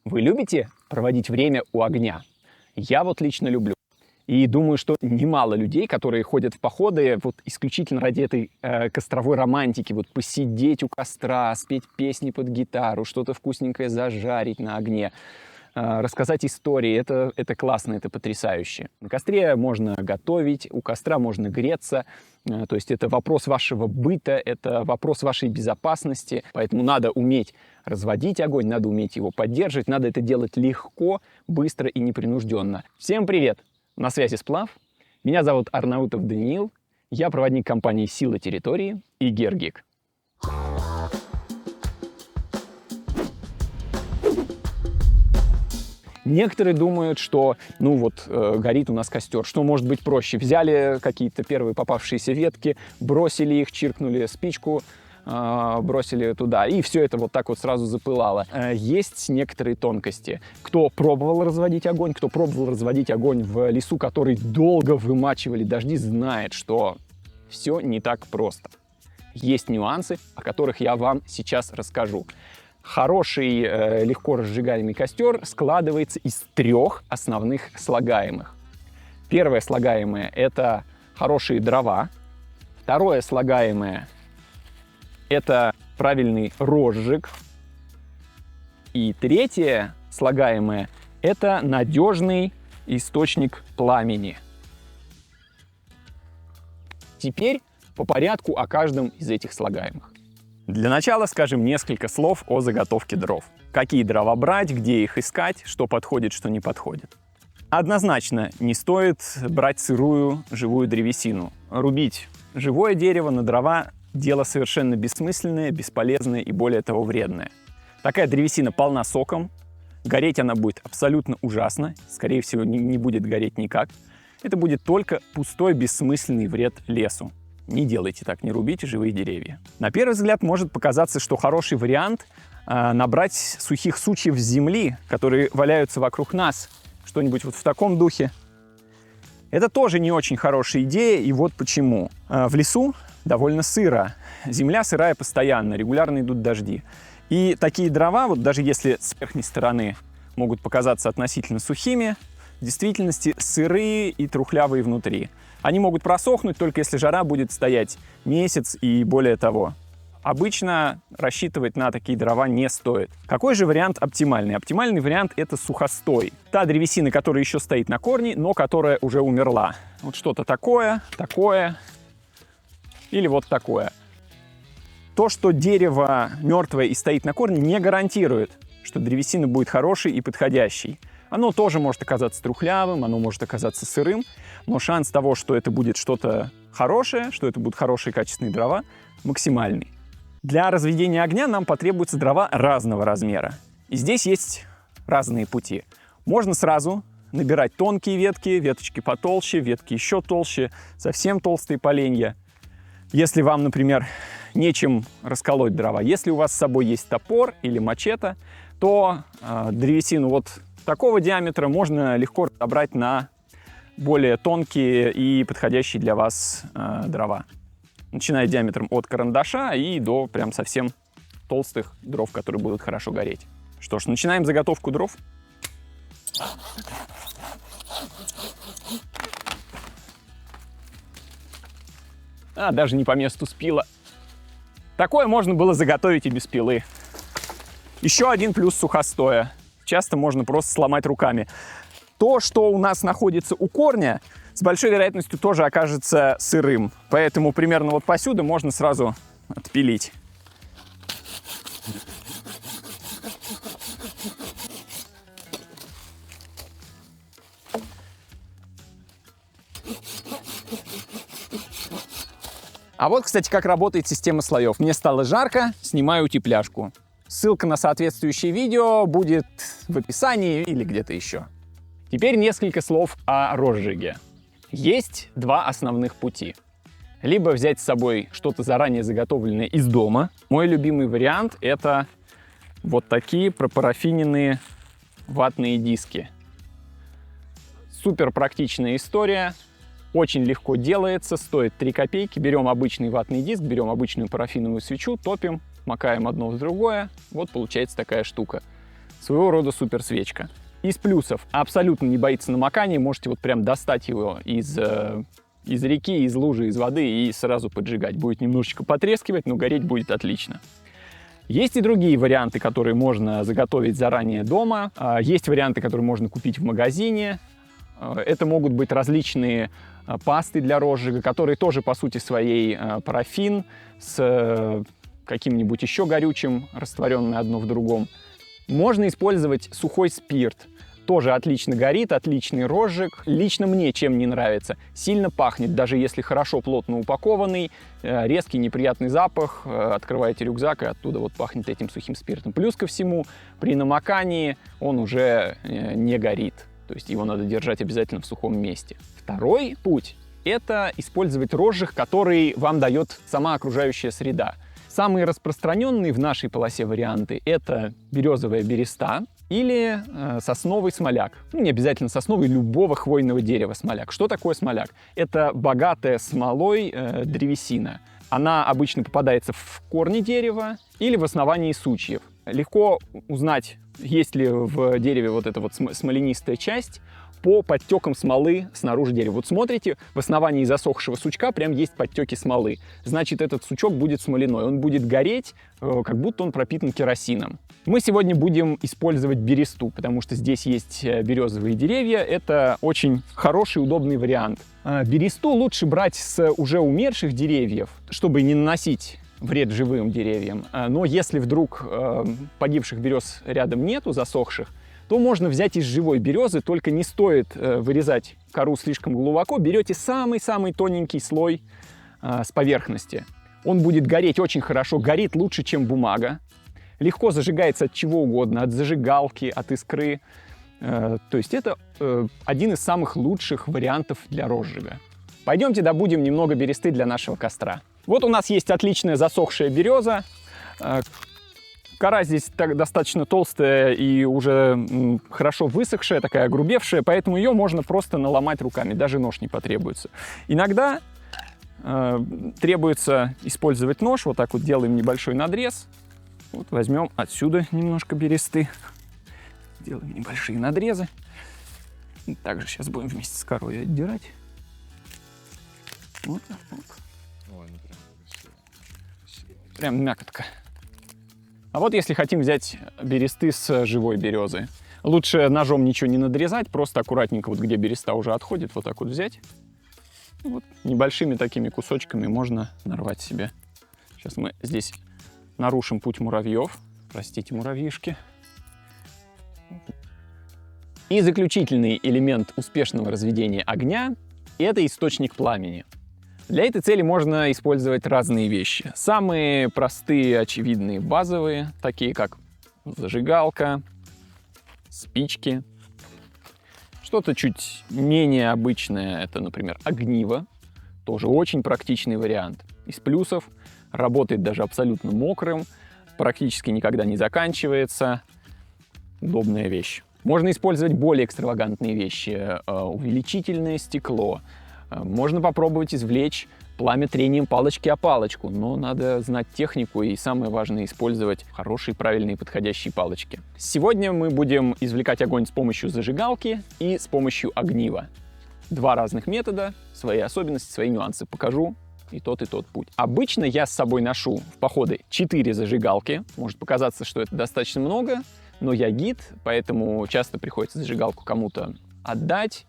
Вы любите проводить время у огня? Я вот лично люблю. И думаю, что немало людей, которые ходят в походы вот исключительно ради этой костровой романтики, вот посидеть у костра, спеть песни под гитару, что-то вкусненькое зажарить на огне, рассказать истории. Это классно, это потрясающе. На костре можно готовить, у костра можно греться. То есть это вопрос вашего быта, это вопрос вашей безопасности. Поэтому надо уметь разводить огонь, надо уметь его поддерживать, надо это делать легко, быстро и непринужденно. Всем привет! На связи Сплав. Меня зовут Арнаутов Даниил. Я проводник компании «Сила территории» и Гергик. Некоторые думают, что, горит у нас костер, что может быть проще. Взяли какие-то первые попавшиеся ветки, бросили их, чиркнули спичку, бросили туда, и все это вот так вот сразу запылало. Есть некоторые тонкости. Кто пробовал разводить огонь, в лесу, который долго вымачивали дожди, знает, что все не так просто. Есть нюансы, о которых я вам сейчас расскажу. Хороший, легко разжигаемый костер складывается из трех основных слагаемых. Первое слагаемое — это хорошие дрова. Второе слагаемое — это правильный розжиг. И третье слагаемое — это надежный источник пламени. Теперь по порядку о каждом из этих слагаемых. Для начала скажем несколько слов о заготовке дров. Какие дрова брать, где их искать, что подходит, что не подходит. Однозначно не стоит брать сырую, живую древесину. Рубить живое дерево на дрова — дело совершенно бессмысленное, бесполезное и, более того, вредное. Такая древесина полна соком, гореть она будет абсолютно ужасно, скорее всего, не будет гореть никак. Это будет только пустой, бессмысленный вред лесу. Не делайте так, не рубите живые деревья. На первый взгляд может показаться, что хороший вариант набрать сухих сучьев с земли, которые валяются вокруг нас, что-нибудь вот в таком духе. Это тоже не очень хорошая идея, и вот почему. В лесу довольно сыро, земля сырая постоянно, регулярно идут дожди. И такие дрова, вот даже если с верхней стороны могут показаться относительно сухими, в действительности сырые и трухлявые внутри. Они могут просохнуть только если жара будет стоять месяц и более того. Обычно рассчитывать на такие дрова не стоит. Какой же вариант оптимальный? Оптимальный вариант — это сухостой. Та древесина, которая еще стоит на корне, но которая уже умерла. Вот что-то такое или вот такое. То, что дерево мертвое и стоит на корне, не гарантирует, что древесина будет хорошей и подходящей. Оно тоже может оказаться трухлявым, оно может оказаться сырым, но шанс того, что это будет что-то хорошее, что это будут хорошие качественные дрова, максимальный. Для разведения огня нам потребуются дрова разного размера. И здесь есть разные пути. Можно сразу набирать тонкие ветки, веточки потолще, ветки еще толще, совсем толстые поленья. Если вам, например, нечем расколоть дрова, если у вас с собой есть топор или мачете, то древесину вот такого диаметра можно легко разобрать на более тонкие и подходящие для вас дрова. Начиная диаметром от карандаша и до прям совсем толстых дров, которые будут хорошо гореть. Что ж, начинаем заготовку дров. Даже не по месту спила. Такое можно было заготовить и без пилы. Еще один плюс сухостоя. Часто можно просто сломать руками. То, что у нас находится у корня, с большой вероятностью тоже окажется сырым. Поэтому примерно вот посюда можно сразу отпилить. А вот, кстати, как работает система слоев. Мне стало жарко, снимаю утепляшку. Ссылка на соответствующее видео будет в описании или где-то еще. Теперь несколько слов о розжиге. Есть два основных пути. Либо взять с собой что-то заранее заготовленное из дома. Мой любимый вариант — это вот такие пропарафиненные ватные диски. Супер практичная история. Очень легко делается, стоит 3 копейки. Берем обычный ватный диск, берем обычную парафиновую свечу, топим, макаем одно в другое. Вот получается такая штука. Своего рода суперсвечка. Из плюсов: абсолютно не боится намокания, можете вот прям достать его из реки, из лужи, из воды и сразу поджигать. Будет немножечко потрескивать, но гореть будет отлично. Есть и другие варианты, которые можно заготовить заранее дома. Есть варианты, которые можно купить в магазине. Это могут быть различные пасты для розжига, которые тоже по сути своей парафин с каким-нибудь еще горючим, растворенное одно в другом. Можно использовать сухой спирт. Тоже отлично горит, отличный розжиг. Лично мне чем не нравится: сильно пахнет, даже если хорошо, плотно упакованный, резкий неприятный запах. Открываете рюкзак, и оттуда вот пахнет этим сухим спиртом. Плюс ко всему, при намокании он уже не горит. То есть его надо держать обязательно в сухом месте. Второй путь — это использовать розжиг, который вам дает сама окружающая среда. Самые распространенные в нашей полосе варианты — это березовая береста или сосновый смоляк. Ну, не обязательно сосновый, любого хвойного дерева смоляк. Что такое смоляк? Это богатая смолой древесина. Она обычно попадается в корни дерева или в основании сучьев. Легко узнать, есть ли в дереве вот эта вот смоленистая часть, по подтекам смолы снаружи дерева. Вот смотрите, в основании засохшего сучка прям есть подтеки смолы. Значит, этот сучок будет смоляной. Он будет гореть, как будто он пропитан керосином. Мы сегодня будем использовать бересту, потому что здесь есть березовые деревья. Это очень хороший, удобный вариант. Бересту лучше брать с уже умерших деревьев, чтобы не наносить вред живым деревьям. Но если вдруг погибших берез рядом нету, засохших, то можно взять из живой березы, только не стоит вырезать кору слишком глубоко. Берете самый-самый тоненький слой с поверхности. Он будет гореть очень хорошо, горит лучше, чем бумага. Легко зажигается от чего угодно, от зажигалки, от искры. То есть это один из самых лучших вариантов для розжига. Пойдемте добудем немного бересты для нашего костра. Вот у нас есть отличная засохшая береза. Кора здесь достаточно толстая и уже хорошо высохшая, такая огрубевшая, поэтому ее можно просто наломать руками, даже нож не потребуется. Иногда требуется использовать нож, вот так вот делаем небольшой надрез. Вот возьмем отсюда немножко бересты, делаем небольшие надрезы. Также сейчас будем вместе с корой отдирать. Вот так вот. Ой, ну прям красиво. Прям мякотка. А вот если хотим взять бересты с живой березы, лучше ножом ничего не надрезать, просто аккуратненько, вот где береста уже отходит, вот так вот взять. Вот небольшими такими кусочками можно нарвать себе. Сейчас мы здесь нарушим путь муравьев. Простите, муравьишки. И заключительный элемент успешного разведения огня — это источник пламени. Для этой цели можно использовать разные вещи. Самые простые, очевидные, базовые, такие как зажигалка, спички. Что-то чуть менее обычное — это, например, огниво. Тоже очень практичный вариант. Из плюсов — работает даже абсолютно мокрым, практически никогда не заканчивается. Удобная вещь. Можно использовать более экстравагантные вещи. Увеличительное стекло. Можно попробовать извлечь пламя трением палочки о палочку, но надо знать технику и, самое важное, использовать хорошие, правильные, подходящие палочки. Сегодня мы будем извлекать огонь с помощью зажигалки и с помощью огнива. Два разных метода, свои особенности, свои нюансы. Покажу и тот путь. Обычно я с собой ношу в походы 4 зажигалки. Может показаться, что это достаточно много, но я гид, поэтому часто приходится зажигалку кому-то отдать.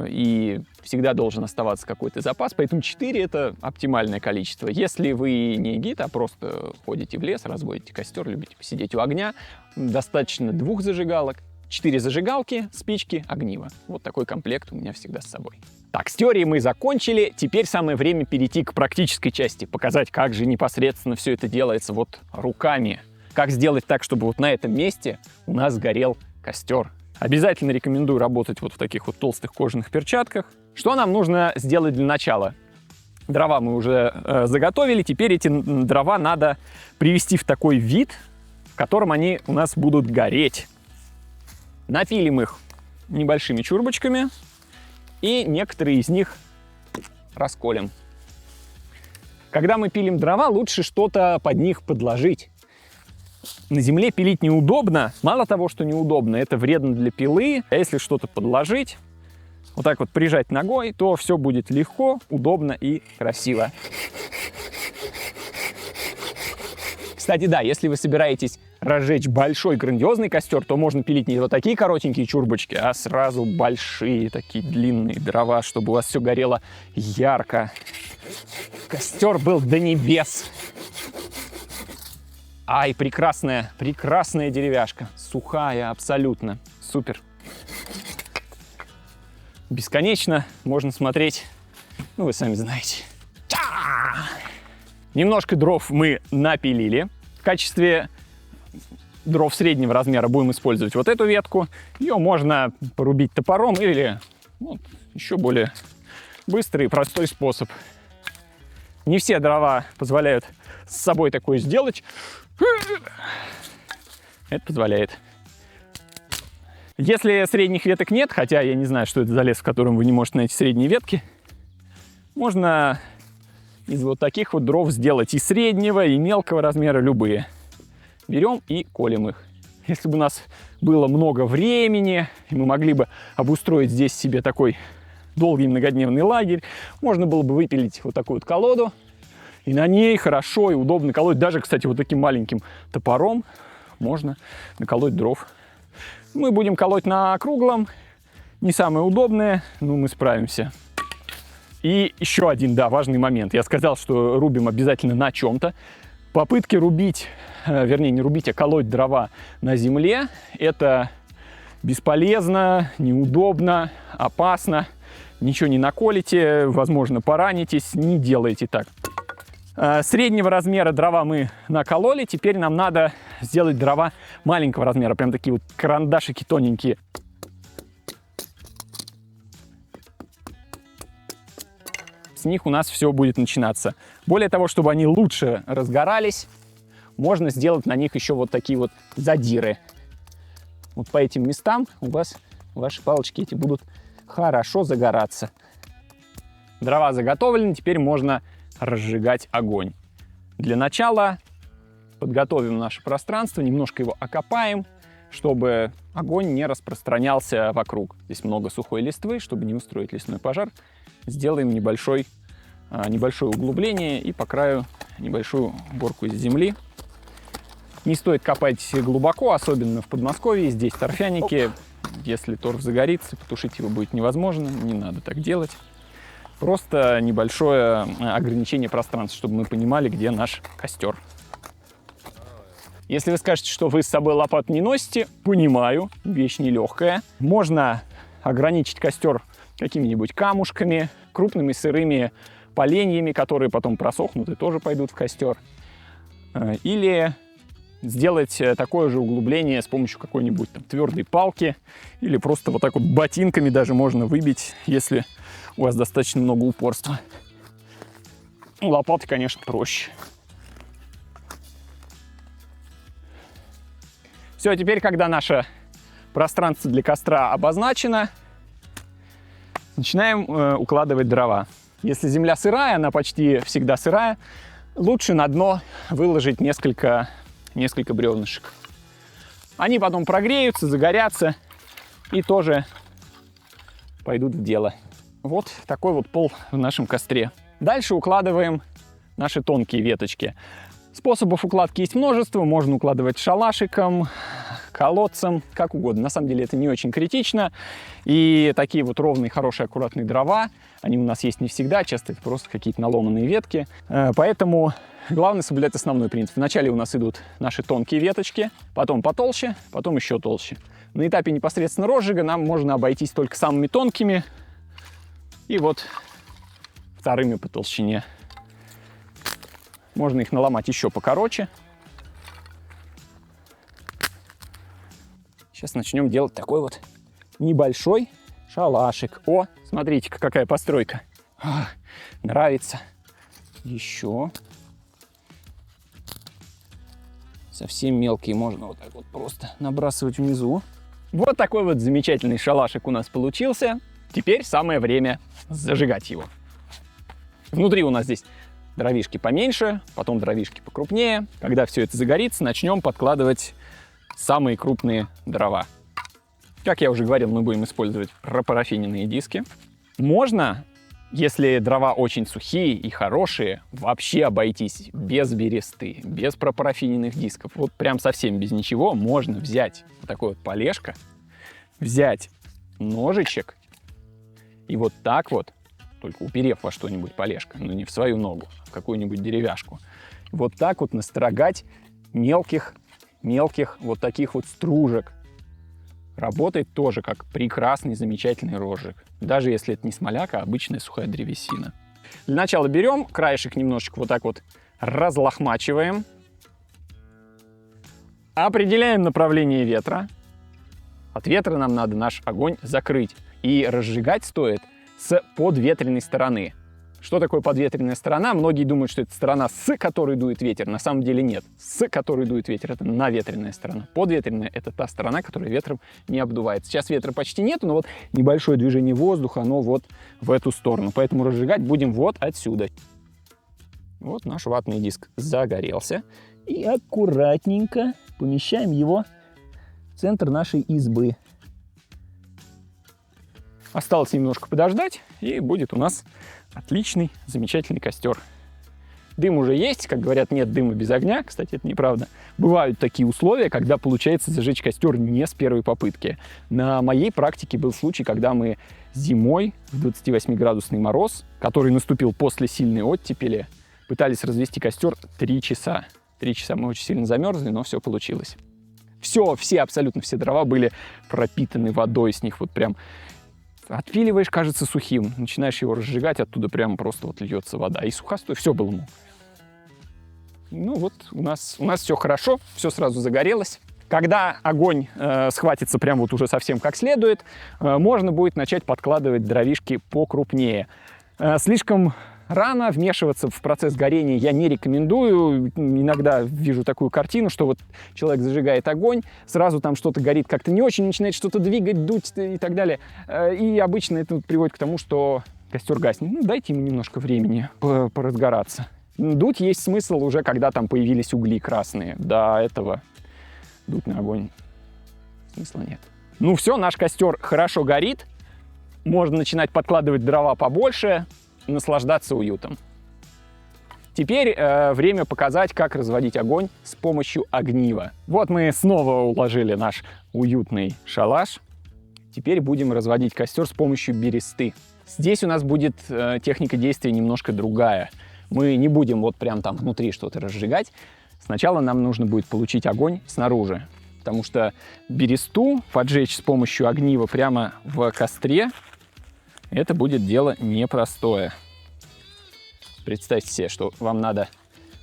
И всегда должен оставаться какой-то запас, поэтому 4 — это оптимальное количество. Если вы не гид, а просто ходите в лес, разводите костер, любите посидеть у огня, достаточно 2 зажигалок, 4 зажигалки, спички, огниво. Вот такой комплект у меня всегда с собой. Так, с теорией мы закончили, теперь самое время перейти к практической части, показать, как же непосредственно все это делается вот руками. Как сделать так, чтобы вот на этом месте у нас горел костер. Обязательно рекомендую работать вот в таких вот толстых кожаных перчатках. Что нам нужно сделать для начала? Дрова мы уже заготовили, теперь эти дрова надо привести в такой вид, в котором они у нас будут гореть. Напилим их небольшими чурбочками и некоторые из них расколем. Когда мы пилим дрова, лучше что-то под них подложить. На земле пилить неудобно. Мало того, что неудобно, это вредно для пилы. А если что-то подложить, вот так вот прижать ногой, то все будет легко, удобно и красиво. Кстати, да, если вы собираетесь разжечь большой грандиозный костер, то можно пилить не вот такие коротенькие чурбочки, а сразу большие такие длинные дрова, чтобы у вас все горело ярко. Костер был до небес. Ай, прекрасная, прекрасная деревяшка. Сухая абсолютно. Супер. Бесконечно можно смотреть, ну вы сами знаете. Немножко дров мы напилили. В качестве дров среднего размера будем использовать вот эту ветку. Ее можно порубить топором или еще более быстрый и простой способ. Не все дрова позволяют с собой такое сделать. Это позволяет. Если средних веток нет, хотя я не знаю, что это за лес, в котором вы не можете найти средние ветки, можно из вот таких вот дров сделать и среднего, и мелкого размера, любые. Берем и колем их. Если бы у нас было много времени, и мы могли бы обустроить здесь себе такой долгий многодневный лагерь, можно было бы выпилить вот такую вот колоду, и на ней хорошо и удобно колоть. Даже, кстати, вот таким маленьким топором можно наколоть дров. Мы будем колоть на круглом, не самое удобное, но мы справимся. И еще один, да, важный момент. Я сказал, что рубим обязательно на чем-то. Попытки рубить, вернее, не рубить, а колоть дрова на земле – это бесполезно, неудобно, опасно. Ничего не наколите, возможно, поранитесь, не делайте так. Среднего размера дрова мы накололи, теперь нам надо сделать дрова маленького размера, прям такие вот карандашики тоненькие. С них у нас все будет начинаться. Более того, чтобы они лучше разгорались, можно сделать на них еще вот такие вот задиры. Вот по этим местам у вас ваши палочки эти будут хорошо загораться. Дрова заготовлены, теперь можно разжигать огонь. Для начала подготовим наше пространство, немножко его окопаем, чтобы огонь не распространялся вокруг. Здесь много сухой листвы, чтобы не устроить лесной пожар. Сделаем небольшое углубление и по краю небольшую горку из земли. Не стоит копать глубоко, особенно в Подмосковье. Здесь торфяники. Если торф загорится, потушить его будет невозможно. Не надо так делать. Просто небольшое ограничение пространства, чтобы мы понимали, где наш костер. Если вы скажете, что вы с собой лопату не носите, понимаю, вещь нелегкая. Можно ограничить костер какими-нибудь камушками, крупными сырыми поленьями, которые потом просохнут и тоже пойдут в костер. Или сделать такое же углубление с помощью какой-нибудь там твердой палки, или просто вот так вот ботинками даже можно выбить, если у вас достаточно много упорства. Лопатой, конечно, проще. Все, теперь, когда наше пространство для костра обозначено, начинаем укладывать дрова. Если земля сырая, она почти всегда сырая, лучше на дно выложить несколько бревнышек. Они потом прогреются, загорятся и тоже пойдут в дело. Вот такой вот пол в нашем костре. Дальше укладываем наши тонкие веточки. Способов укладки есть множество. Можно укладывать шалашиком, колодцем, как угодно. На самом деле это не очень критично. И такие вот ровные, хорошие, аккуратные дрова, они у нас есть не всегда. Часто это просто какие-то наломанные ветки. Поэтому главное соблюдать основной принцип. Вначале у нас идут наши тонкие веточки, потом потолще, потом еще толще. На этапе непосредственно розжига нам можно обойтись только самыми тонкими и вот вторыми по толщине. Можно их наломать еще покороче. Сейчас начнем делать такой вот небольшой шалашик. О, смотрите-ка, какая постройка. Нравится. Еще. Совсем мелкие можно вот так вот просто набрасывать внизу. Вот такой вот замечательный шалашик у нас получился. Теперь самое время зажигать его. Внутри у нас здесь Дровишки поменьше, потом дровишки покрупнее. Когда все это загорится, начнем подкладывать самые крупные дрова. Как я уже говорил, мы будем использовать пропарафиненные диски. Можно, если дрова очень сухие и хорошие, вообще обойтись без бересты, без пропарафиненных дисков. Вот прям совсем без ничего можно взять вот такой вот полежка, взять ножичек и вот так вот, только уперев во что-нибудь полежка, но не в свою ногу, а в какую-нибудь деревяшку, вот так вот настрогать мелких вот таких вот стружек. Работает тоже как прекрасный, замечательный розжиг. Даже если это не смоляк, а обычная сухая древесина. Для начала берем, краешек немножечко вот так вот разлохмачиваем. Определяем направление ветра. От ветра нам надо наш огонь закрыть. И разжигать стоит с подветренной стороны. Что такое подветренная сторона? Многие думают, что это сторона, с которой дует ветер. На самом деле нет. С которой дует ветер — это наветренная сторона. Подветренная — это та сторона, которая ветром не обдувает. Сейчас ветра почти нету, но вот небольшое движение воздуха, оно вот в эту сторону. Поэтому разжигать будем вот отсюда. Вот наш ватный диск загорелся. И аккуратненько помещаем его в центр нашей избы. Осталось немножко подождать, и будет у нас отличный, замечательный костер. Дым уже есть, как говорят, нет дыма без огня. Кстати, это неправда. Бывают такие условия, когда получается зажечь костер не с первой попытки. На моей практике был случай, когда мы зимой в 28-градусный мороз, который наступил после сильной оттепели, пытались развести костер 3 часа. 3 часа мы очень сильно замерзли, но все получилось. Абсолютно все дрова были пропитаны водой, с них вот прям отпиливаешь, кажется сухим, начинаешь его разжигать, оттуда прямо просто вот льется вода. И сухостой, все было мокро. Ну вот у нас все хорошо, все сразу загорелось. Когда огонь схватится прям вот уже совсем как следует, можно будет начать подкладывать дровишки покрупнее. Слишком рано вмешиваться в процесс горения я не рекомендую. Иногда вижу такую картину, что вот человек зажигает огонь, сразу там что-то горит как-то не очень, начинает что-то двигать, дуть и так далее. И обычно это приводит к тому, что костер гаснет. Ну, дайте ему немножко времени поразгораться. Дуть есть смысл уже, когда там появились угли красные. До этого дуть на огонь смысла нет. Ну все, наш костер хорошо горит. Можно начинать подкладывать дрова побольше, наслаждаться уютом. Теперь время показать, как разводить огонь с помощью огнива. Вот мы снова уложили наш уютный шалаш. Теперь будем разводить костер с помощью бересты. Здесь у нас будет техника действия немножко другая. Мы не будем вот прям там внутри что-то разжигать. Сначала нам нужно будет получить огонь снаружи, потому что бересту поджечь с помощью огнива прямо в костре — это будет дело непростое. Представьте себе, что вам надо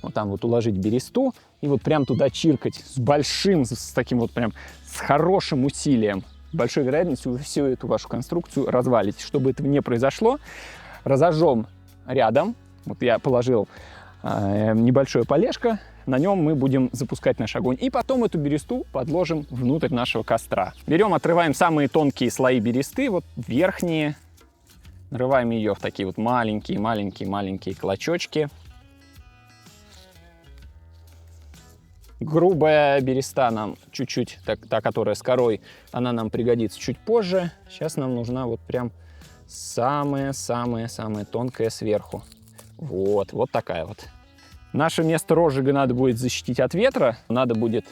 вот там вот уложить бересту и вот прям туда чиркать с большим, с таким вот прям, с хорошим усилием. С большой вероятностью вы всю эту вашу конструкцию развалите. Чтобы этого не произошло, разожжем рядом. Вот я положил небольшое полежко, на нем мы будем запускать наш огонь. И потом эту бересту подложим внутрь нашего костра. Берем, отрываем самые тонкие слои бересты, вот верхние. Нарываем ее в такие вот маленькие клочочки. Грубая береста нам чуть-чуть, та, которая с корой, она нам пригодится чуть позже. Сейчас нам нужна вот прям самая-самая тонкая сверху. Вот такая вот. Наше место розжига надо будет защитить от ветра. Надо будет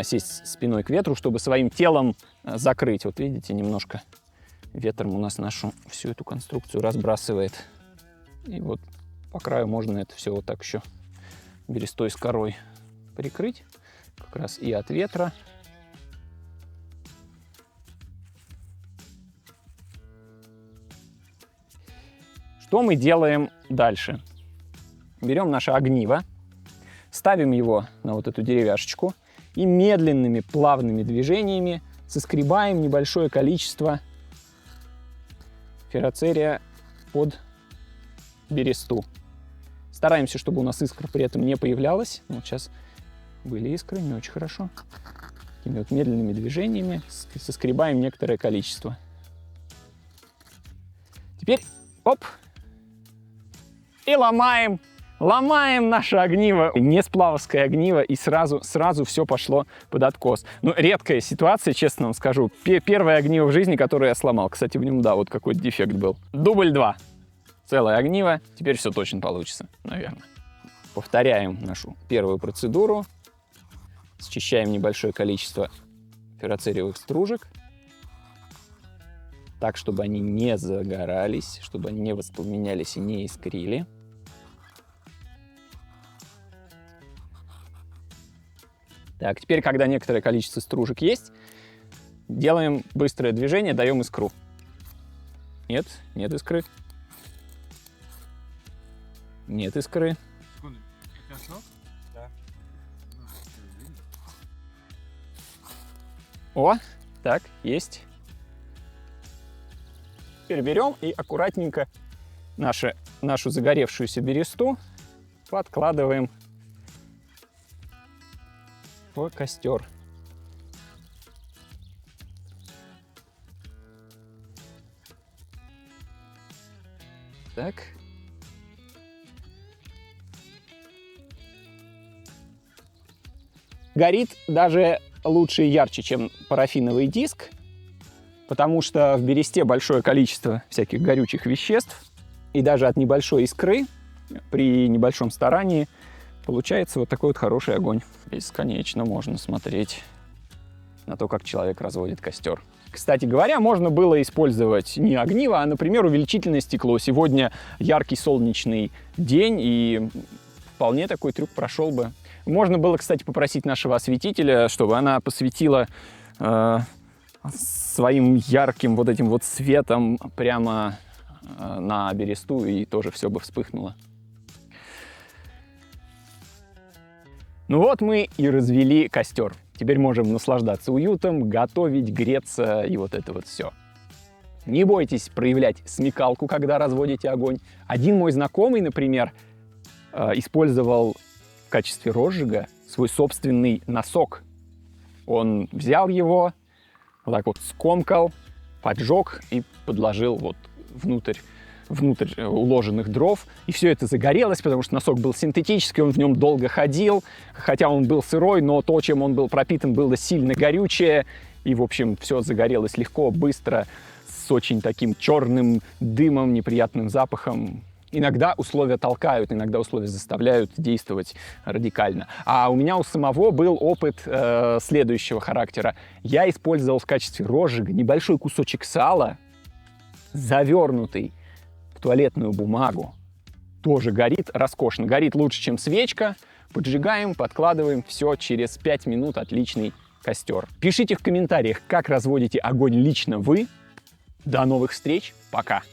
сесть спиной к ветру, чтобы своим телом закрыть. Вот видите, немножко ветром у нас нашу всю эту конструкцию разбрасывает. И вот по краю можно это все вот так еще берестой с корой прикрыть. Как раз и от ветра. Что мы делаем дальше? Берем наше огниво, ставим его на вот эту деревяшечку и медленными плавными движениями соскребаем небольшое количество ферроцерия под бересту. Стараемся, чтобы у нас искра при этом не появлялась. Вот сейчас были искры, не очень хорошо. Такими вот медленными движениями соскребаем некоторое количество. Теперь, оп, и ломаем Ломаем наше огниво, не сплавовское огниво, и сразу все пошло под откос. Ну, редкая ситуация, честно вам скажу. Первое огниво в жизни, которое я сломал. Кстати, в нем, да, вот какой-то дефект был. Дубль 2. Целое огниво. Теперь все точно получится, наверное. Повторяем нашу первую процедуру. Счищаем небольшое количество ферроцериевых стружек. Так, чтобы они не загорались, чтобы они не воспламенялись и не искрили. Так, теперь, когда некоторое количество стружек есть, делаем быстрое движение, даем искру. Нет, нет искры. Нет искры. Секунду. Это основа? Да. О, так, есть. Теперь берем и аккуратненько нашу загоревшуюся бересту подкладываем в костер. Так. Горит даже лучше и ярче, чем парафиновый диск, потому что в бересте большое количество всяких горючих веществ, и даже от небольшой искры при небольшом старании получается вот такой вот хороший огонь. Бесконечно можно смотреть на то, как человек разводит костер. Кстати говоря, можно было использовать не огниво, а, например, увеличительное стекло. Сегодня яркий солнечный день, и вполне такой трюк прошел бы. Можно было, кстати, попросить нашего осветителя, чтобы она посветила своим ярким вот этим вот светом прямо на бересту, и тоже все бы вспыхнуло. Ну вот мы и развели костер. Теперь можем наслаждаться уютом, готовить, греться и вот это вот все. Не бойтесь проявлять смекалку, когда разводите огонь. Один мой знакомый, например, использовал в качестве розжига свой собственный носок. Он взял его, вот так вот скомкал, поджег и подложил вот внутрь уложенных дров. И все это загорелось, потому что носок был синтетический, он в нем долго ходил. Хотя он был сырой, но то, чем он был пропитан, было сильно горючее. И, в общем, все загорелось легко, быстро, с очень таким черным дымом, неприятным запахом. Иногда условия толкают, иногда условия заставляют действовать радикально. А у меня у самого был опыт следующего характера. Я использовал в качестве розжига небольшой кусочек сала, завернутый в туалетную бумагу. Тоже горит роскошно. Горит лучше, чем свечка. Поджигаем, подкладываем. Все, через 5 минут отличный костер. Пишите в комментариях, как разводите огонь лично вы. До новых встреч. Пока.